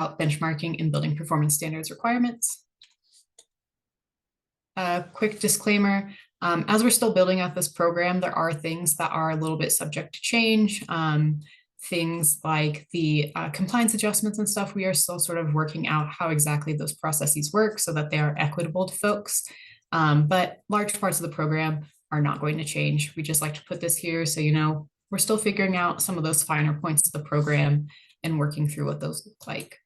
benchmarking and building performance standards requirements. A quick disclaimer, as we're still building out this program, there are things that are a little bit subject to change. Things like the compliance adjustments and stuff, we are still sort of working out how exactly those processes work so that they are equitable to folks. But large parts of the program are not going to change. We just like to put this here so you know we're still figuring out some of those finer points of the program and working through what those look like.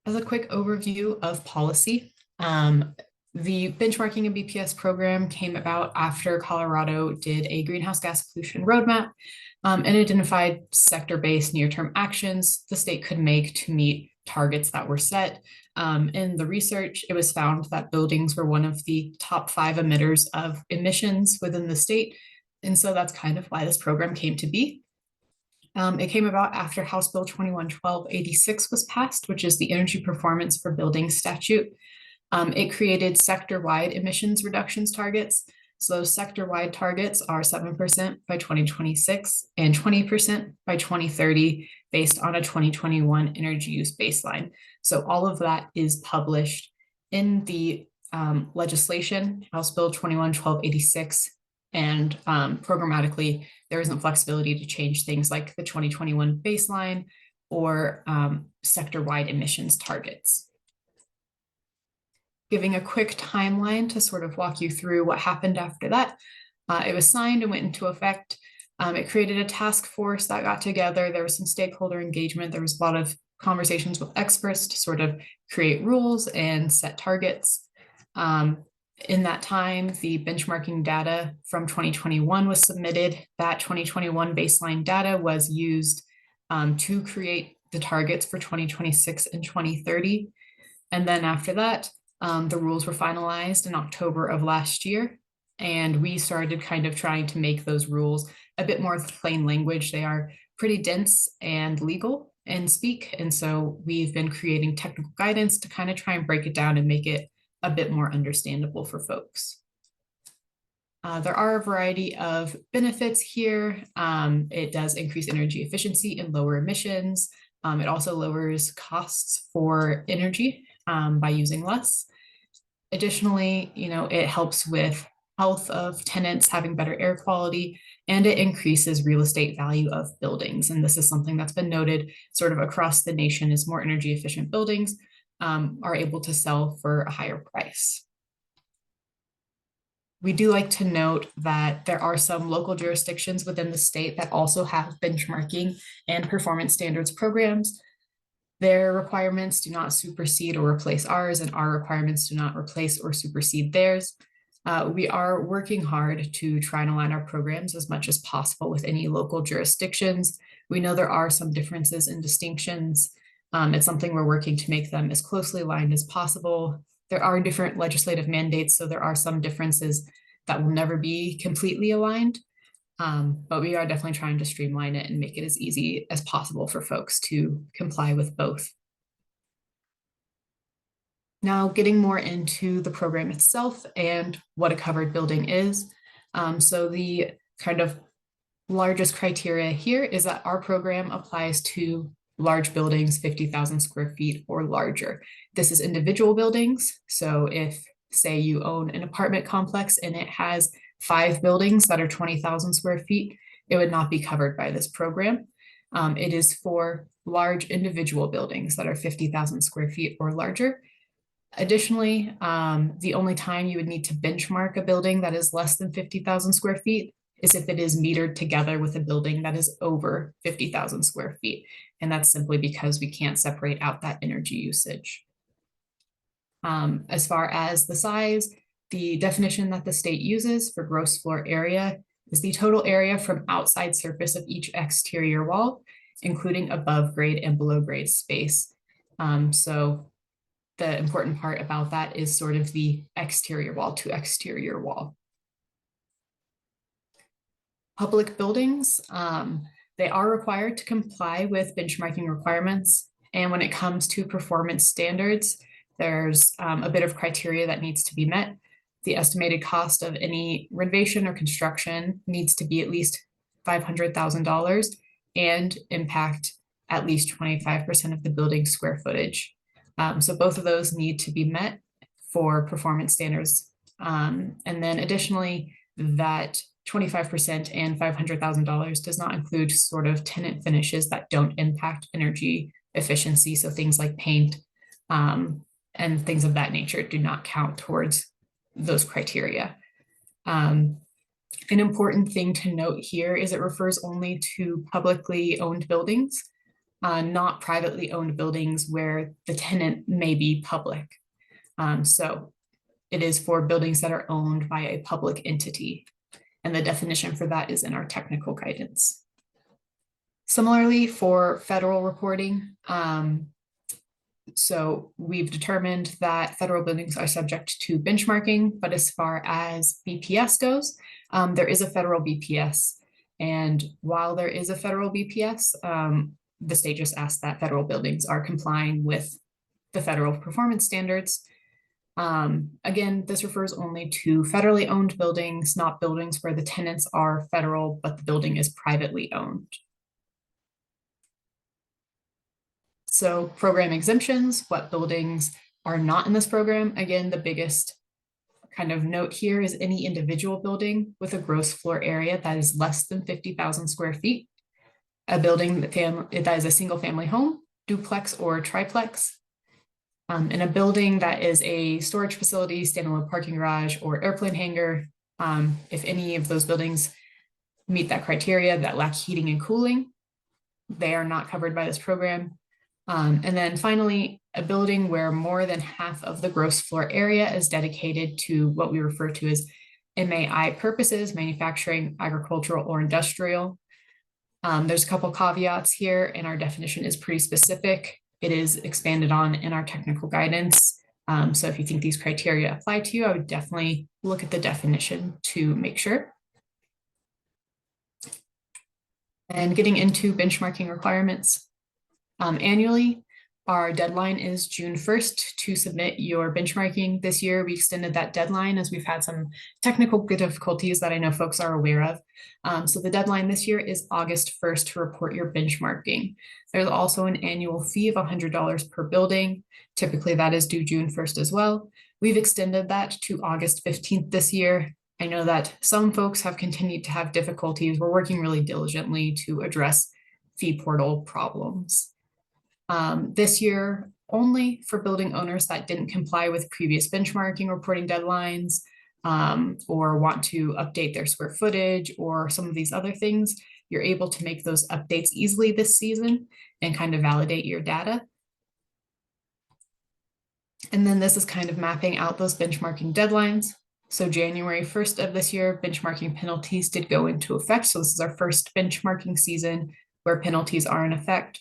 As a quick overview of policy, the benchmarking and BPS program came about after Colorado did a greenhouse gas pollution roadmap and identified sector-based near-term actions the state could make to meet targets that were set. In the research, it was found that buildings were one of the top 5 emitters of emissions within the state. And so that's kind of why this program came to be. It came about after House Bill 2112-86 was passed, which is the Energy Performance for Buildings statute. It created sector-wide emissions reductions targets. So those sector-wide targets are 7% by 2026 and 20% by 2030 based on a 2021 energy use baseline. So all of that is published in the legislation, House Bill 2112-86, and programmatically, there isn't flexibility to change things like the 2021 baseline or sector-wide emissions targets. Giving a quick timeline to sort of walk you through what happened after that. It was signed and went into effect. It created a task force that got together. There was some stakeholder engagement. There was a lot of conversations with experts to sort of create rules and set targets. In that time, the benchmarking data from 2021 was submitted. That 2021 baseline data was used to create the targets for 2026 and 2030. And then after that, the rules were finalized in October of last year, and we started kind of trying to make those rules a bit more plain language. They are pretty dense and legal in speak, and so we've been creating technical guidance to kind of try and break it down and make it a bit more understandable for folks. There are a variety of benefits here. It does increase energy efficiency and lower emissions. It also lowers costs for energy by using less. Additionally, it helps with health of tenants having better air quality, and it increases real estate value of buildings. And this is something that's been noted sort of across the nation as more energy efficient buildings are able to sell for a higher price. We do like to note that there are some local jurisdictions within the state that also have benchmarking and performance standards programs. Their requirements do not supersede or replace ours, and our requirements do not replace or supersede theirs. We are working hard to try and align our programs as much as possible with any local jurisdictions. We know there are some differences and distinctions. It's something we're working to make them as closely aligned as possible. There are different legislative mandates, so there are some differences that will never be completely aligned. But we are definitely trying to streamline it and make it as easy as possible for folks to comply with both. Now, getting more into the program itself and what a covered building is. So the kind of largest criteria here is that our program applies to large buildings, 50,000 square feet or larger. This is individual buildings. So if, say, you own an apartment complex and it has 5 buildings that are 20,000 square feet, it would not be covered by this program. It is for large individual buildings that are 50,000 square feet or larger. Additionally, the only time you would need to benchmark a building that is less than 50,000 square feet is if it is metered together with a building that is over 50,000 square feet. And that's simply because we can't separate out that energy usage. As far as the size, the definition that the state uses for gross floor area is the total area from outside surface of each exterior wall, including above grade and below grade space. So the important part about that is sort of the exterior wall to exterior wall. Public buildings, they are required to comply with benchmarking requirements. And when it comes to performance standards, there's a bit of criteria that needs to be met. The estimated cost of any renovation or construction needs to be at least $500,000 and impact at least 25% of the building's square footage. So both of those need to be met for performance standards. And then additionally, that 25% and $500,000 does not include sort of tenant finishes that don't impact energy efficiency. So things like paint and things of that nature do not count towards those criteria. An important thing to note here is it refers only to publicly owned buildings, not privately owned buildings where the tenant may be public. So it is for buildings that are owned by a public entity. And the definition for that is in our technical guidance. Similarly, for federal reporting, so we've determined that federal buildings are subject to benchmarking, but as far as BPS goes, there is a federal BPS. And while there is a federal BPS, the state just asked that federal buildings are complying with the federal performance standards. Again, this refers only to federally owned buildings, not buildings where the tenants are federal, but the building is privately owned. So program exemptions, what buildings are not in this program? Again, the biggest kind of note here is any individual building with a gross floor area that is less than 50,000 square feet, a building that is a single family home, duplex or triplex, in a building that is a storage facility, standalone parking garage, or airplane hangar. If any of those buildings meet that criteria that lack heating and cooling, they are not covered by this program. And then finally, a building where more than half of the gross floor area is dedicated to what we refer to as MAI purposes, manufacturing, agricultural, or industrial. There's a couple caveats here, and our definition is pretty specific. It is expanded on in our technical guidance. So if you think these criteria apply to you, I would definitely look at the definition to make sure. And getting into benchmarking requirements. Annually, our deadline is June 1st to submit your benchmarking. This year, we extended that deadline as we've had some technical difficulties that I know folks are aware of. So the deadline this year is August 1st to report your benchmarking. There's also an annual fee of $100 per building. Typically, that is due June 1st as well. We've extended that to August 15th this year. I know that some folks have continued to have difficulties. We're working really diligently to address fee portal problems. This year, only for building owners that didn't comply with previous benchmarking reporting deadlines, or want to update their square footage or some of these other things, you're able to make those updates easily this season and kind of validate your data. And then this is kind of mapping out those benchmarking deadlines. So January 1st of this year, benchmarking penalties did go into effect. So this is our first benchmarking season where penalties are in effect.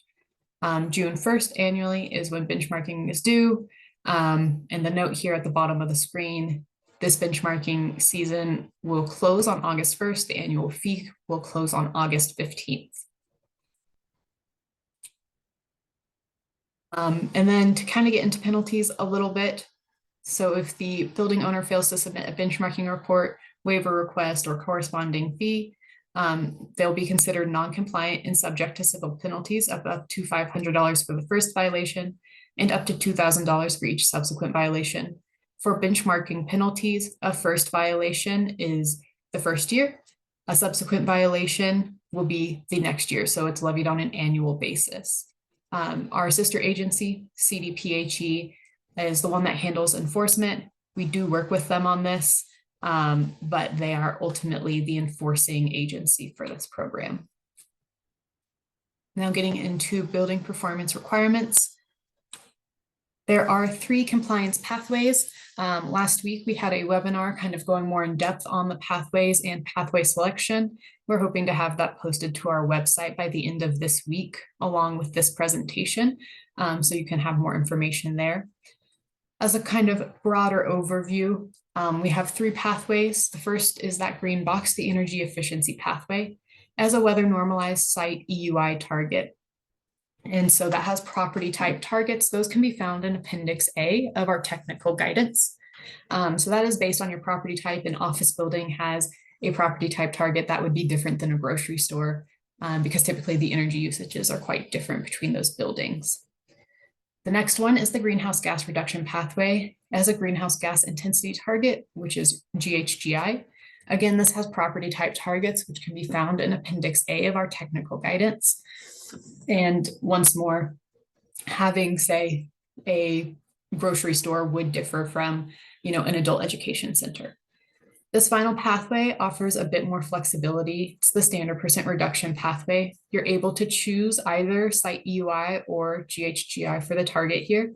June 1st annually is when benchmarking is due. And the note here at the bottom of the screen, this benchmarking season will close on August 1st. The annual fee will close on August 15th. And then to kind of get into penalties a little bit. So if the building owner fails to submit a benchmarking report, waiver request, or corresponding fee, they'll be considered non-compliant and subject to civil penalties of up to $500 for the first violation and up to $2,000 for each subsequent violation. For benchmarking penalties, a first violation is the first year. A subsequent violation will be the next year, so it's levied on an annual basis. Our sister agency, CDPHE, is the one that handles enforcement. We do work with them on this, but they are ultimately the enforcing agency for this program. Now getting into building performance requirements. There are 3 compliance pathways. Last week, we had a webinar kind of going more in depth on the pathways and pathway selection. We're hoping to have that posted to our website by the end of this week, along with this presentation, so you can have more information there. As a kind of broader overview, we have 3 pathways. The first is that green box, the energy efficiency pathway, as a weather normalized site EUI target. And so that has property type targets. Those can be found in Appendix A of our technical guidance. So that is based on your property type. An office building has a property type target that would be different than a grocery store. because typically the energy usages are quite different between those buildings. The next one is the greenhouse gas reduction pathway as a greenhouse gas intensity target, which is GHGI. Again, this has property type targets, which can be found in Appendix A of our technical guidance. And once more, having, say, a grocery store would differ from, an adult education center. This final pathway offers a bit more flexibility. It's the standard percent reduction pathway. You're able to choose either site EUI or GHGI for the target here.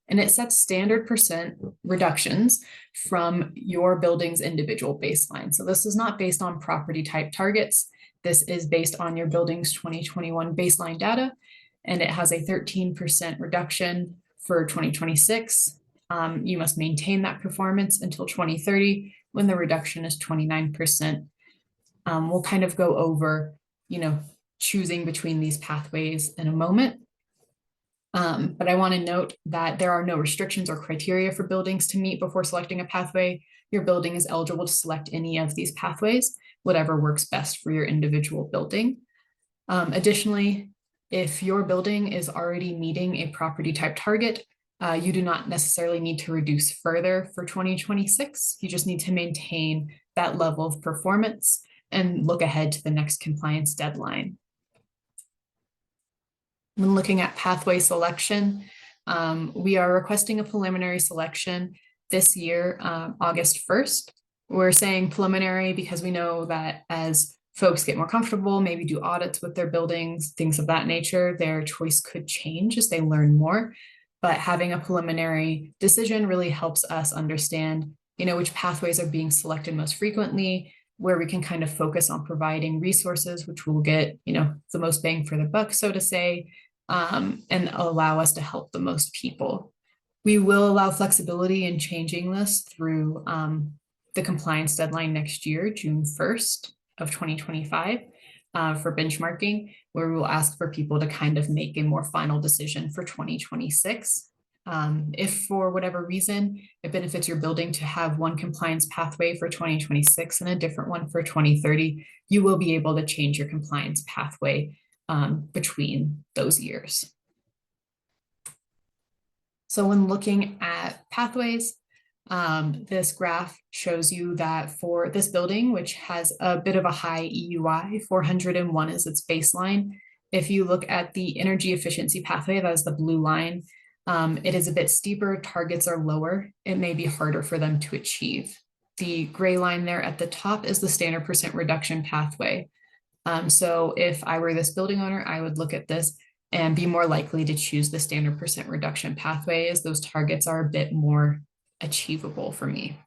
And it sets standard percent reductions from your building's individual baseline. So this is not based on property type targets. This is based on your building's 2021 baseline data, and it has a 13% reduction for 2026. You must maintain that performance until 2030 when the reduction is 29%. We'll kind of go over, choosing between these pathways in a moment. But I want to note that there are no restrictions or criteria for buildings to meet before selecting a pathway. Your building is eligible to select any of these pathways, whatever works best for your individual building. Additionally, if your building is already meeting a property type target, you do not necessarily need to reduce further for 2026. You just need to maintain that level of performance and look ahead to the next compliance deadline. When looking at pathway selection, we are requesting a preliminary selection this year, August 1st. We're saying preliminary because we know that as folks get more comfortable, maybe do audits with their buildings, things of that nature, their choice could change as they learn more. But having a preliminary decision really helps us understand, which pathways are being selected most frequently, where we can kind of focus on providing resources, which will get, the most bang for the buck, so to say, and allow us to help the most people. We will allow flexibility in changing this through the compliance deadline next year, June 1st of 2025, for benchmarking, where we will ask for people to kind of make a more final decision for 2026. If for whatever reason, it benefits your building to have one compliance pathway for 2026 and a different one for 2030, you will be able to change your compliance pathway between those years. So when looking at pathways, this graph shows you that for this building, which has a bit of a high EUI, 401 is its baseline. If you look at the energy efficiency pathway, that is the blue line, it is a bit steeper, targets are lower, it may be harder for them to achieve. The gray line there at the top is the standard percent reduction pathway. So if I were this building owner, I would look at this and be more likely to choose the standard percent reduction pathway, as those targets are a bit more achievable for me.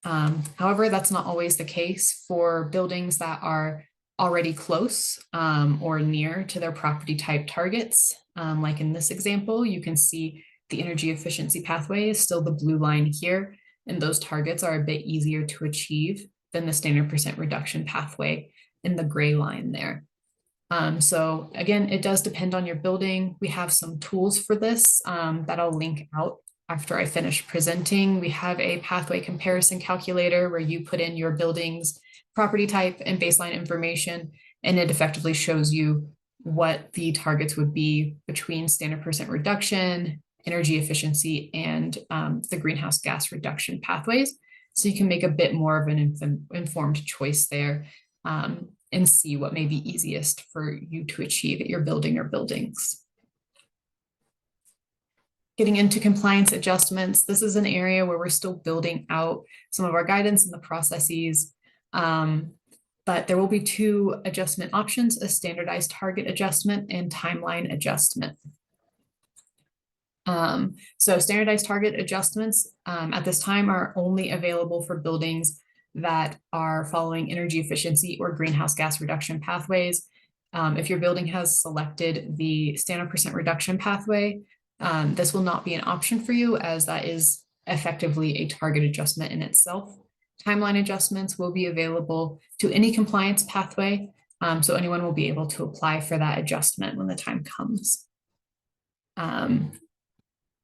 However, that's not always the case for buildings that are already close or near to their property type targets. Like in this example, you can see the energy efficiency pathway is still the blue line here, and those targets are a bit easier to achieve than the standard percent reduction pathway in the gray line there. So again, it does depend on your building. We have some tools for this that I'll link out after I finish presenting. We have a pathway comparison calculator where you put in your building's property type and baseline information, and it effectively shows you what the targets would be between standard percent reduction, energy efficiency, and the greenhouse gas reduction pathways. So you can make a bit more of an informed choice there and see what may be easiest for you to achieve at your building or buildings. Getting into compliance adjustments, this is an area where we're still building out some of our guidance and the processes, but there will be two adjustment options: a standardized target adjustment and timeline adjustment. So standardized target adjustments at this time are only available for buildings that are following energy efficiency or greenhouse gas reduction pathways. If your building has selected the standard percent reduction pathway, this will not be an option for you, as that is effectively a target adjustment in itself. Timeline adjustments will be available to any compliance pathway, so anyone will be able to apply for that adjustment when the time comes. And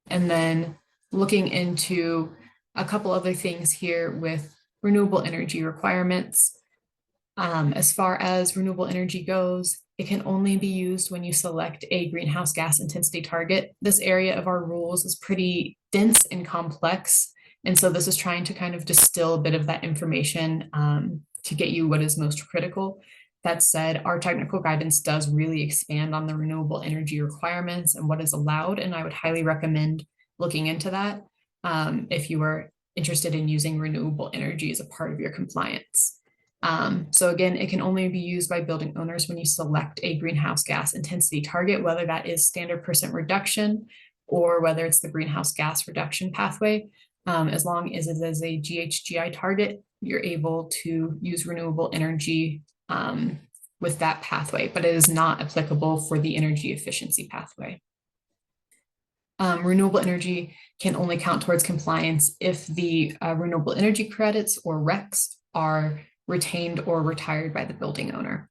then looking into a couple other things here with renewable energy requirements. As far as renewable energy goes, it can only be used when you select a greenhouse gas intensity target. This area of our rules is pretty dense and complex. And so this is trying to kind of distill a bit of that information to get you what is most critical. That said, our technical guidance does really expand on the renewable energy requirements and what is allowed. And I would highly recommend looking into that if you are interested in using renewable energy as a part of your compliance. So again, it can only be used by building owners when you select a greenhouse gas intensity target, whether that is standard percent reduction or whether it's the greenhouse gas reduction pathway. As long as it is a GHGI target, you're able to use renewable energy with that pathway, but it is not applicable for the energy efficiency pathway. Renewable energy can only count towards compliance if the renewable energy credits or RECs are retained or retired by the building owner.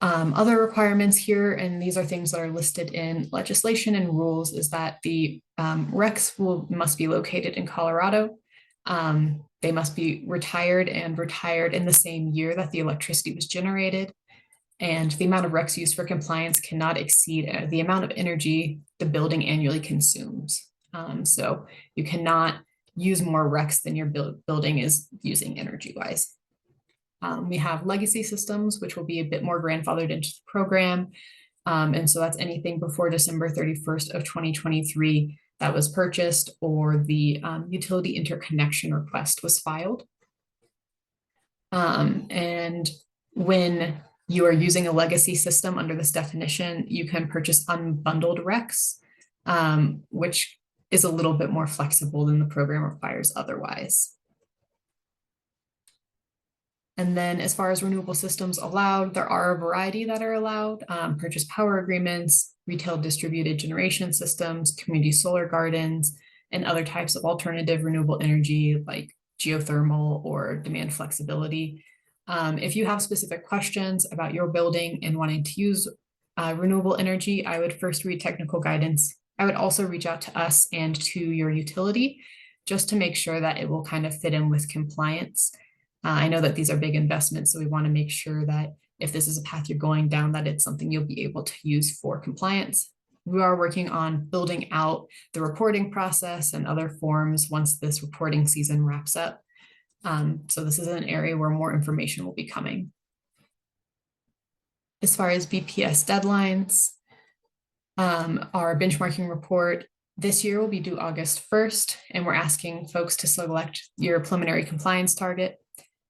Other requirements here, and these are things that are listed in legislation and rules, is that the RECs must be located in Colorado. They must be retired in the same year that the electricity was generated. And the amount of RECs used for compliance cannot exceed the amount of energy the building annually consumes. So you cannot use more RECs than your building is using energy-wise. We have legacy systems, which will be a bit more grandfathered into the program. And so that's anything before December 31st of 2023 that was purchased or the utility interconnection request was filed. And when you are using a legacy system under this definition, you can purchase unbundled RECs, which is a little bit more flexible than the program requires otherwise. And then as far as renewable systems allowed, there are a variety that are allowed: purchase power agreements, retail distributed generation systems, community solar gardens, and other types of alternative renewable energy like geothermal or demand flexibility. If you have specific questions about your building and wanting to use renewable energy, I would first read technical guidance. I would also reach out to us and to your utility just to make sure that it will kind of fit in with compliance. I know that these are big investments, so we want to make sure that if this is a path you're going down, that it's something you'll be able to use for compliance. We are working on building out the reporting process and other forms once this reporting season wraps up. So this is an area where more information will be coming. As far as BPS deadlines, our benchmarking report this year will be due August 1st, and we're asking folks to select your preliminary compliance target,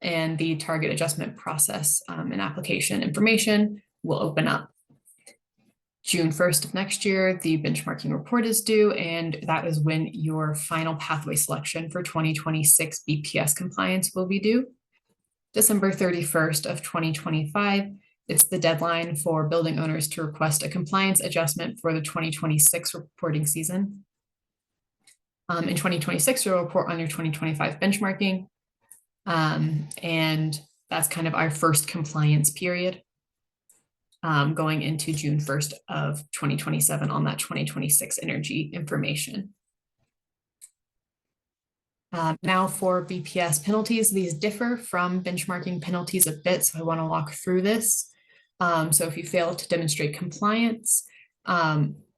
and the target adjustment process and application information will open up. June 1st of next year, the benchmarking report is due, and that is when your final pathway selection for 2026 BPS compliance will be due. December 31st of 2025, it's the deadline for building owners to request a compliance adjustment for the 2026 reporting season. In 2026, you'll report on your 2025 benchmarking, and that's kind of our first compliance period. Going into June 1st of 2027 on that 2026 energy information. Now for BPS penalties, these differ from benchmarking penalties a bit, so I want to walk through this. So if you fail to demonstrate compliance,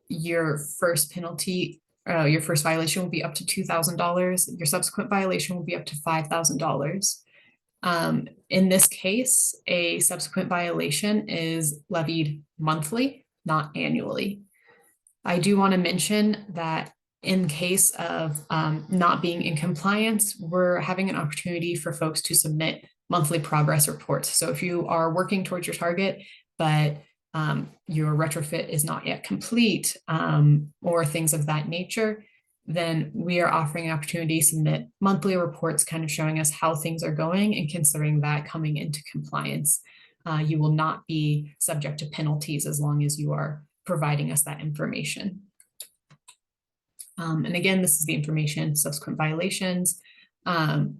your first penalty, your first violation will be up to $2,000. Your subsequent violation will be up to $5,000. In this case, a subsequent violation is levied monthly, not annually. I do want to mention that in case of not being in compliance, we're having an opportunity for folks to submit monthly progress reports. So if you are working towards your target, but your retrofit is not yet complete, or things of that nature, then we are offering an opportunity to submit monthly reports kind of showing us how things are going, and considering that coming into compliance, you will not be subject to penalties as long as you are providing us that information. And again, this is the information. Subsequent violations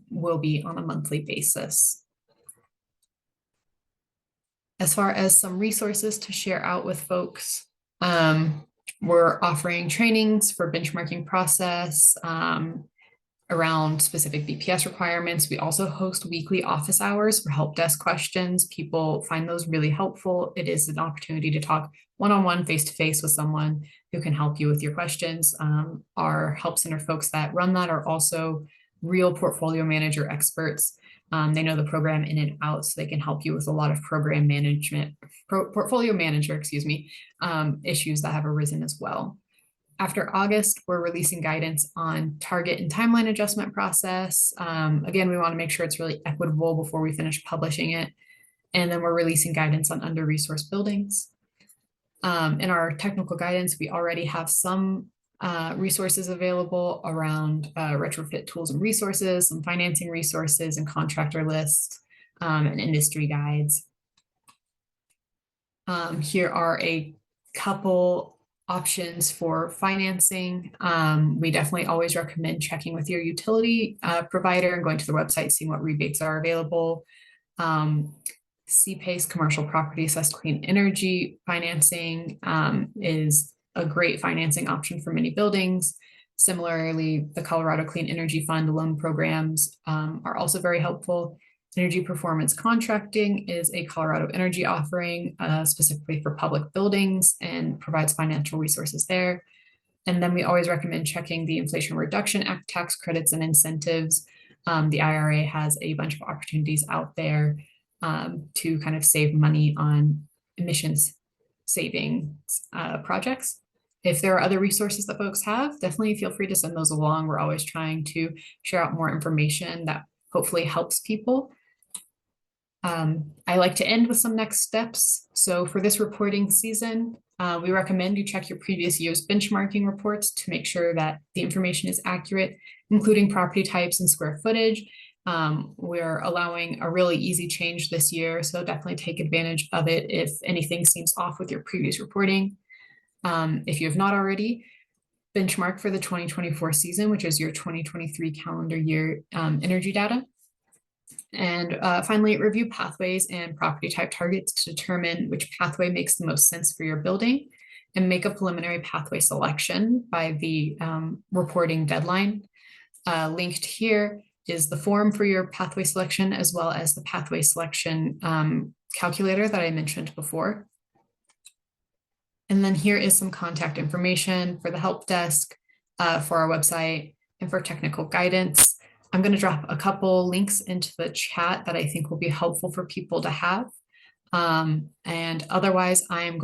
will be on a monthly basis. As far as some resources to share out with folks, we're offering trainings for benchmarking process, around specific BPS requirements. We also host weekly office hours for help desk questions. People find those really helpful. It is an opportunity to talk one-on-one, face-to-face with someone who can help you with your questions. Our help center folks that run that are also real portfolio manager experts. They know the program in and out, so they can help you with a lot of program management, portfolio manager, excuse me, issues that have arisen as well. After August, we're releasing guidance on target and timeline adjustment process. Again, we want to make sure it's really equitable before we finish publishing it. And then we're releasing guidance on under-resourced buildings. In our technical guidance, we already have some resources available around retrofit tools and resources, some financing resources and contractor lists, and industry guides. Here are a couple options for financing. We definitely always recommend checking with your utility provider and going to the website, seeing what rebates are available. CPACE, commercial property assessed clean energy financing, is a great financing option for many buildings. Similarly, the Colorado Clean Energy Fund loan programs are also very helpful. Energy performance contracting is a Colorado energy offering specifically for public buildings and provides financial resources there. And then we always recommend checking the Inflation Reduction Act tax credits and incentives. The IRA has a bunch of opportunities out there to kind of save money on emissions savings projects. If there are other resources that folks have, definitely feel free to send those along. We're always trying to share out more information that hopefully helps people. I like to end with some next steps. So for this reporting season, we recommend you check your previous year's benchmarking reports to make sure that the information is accurate, including property types and square footage. We're allowing a really easy change this year, so definitely take advantage of it if anything seems off with your previous reporting. If you have not already, benchmark for the 2024 season, which is your 2023 calendar year energy data. And finally, review pathways and property type targets to determine which pathway makes the most sense for your building and make a preliminary pathway selection by the reporting deadline. Linked here is the form for your pathway selection, as well as the pathway selection calculator that I mentioned before. And then here is some contact information for the help desk, for our website, and for technical guidance. I'm going to drop a couple links into the chat that I think will be helpful for people to have. And otherwise, I am going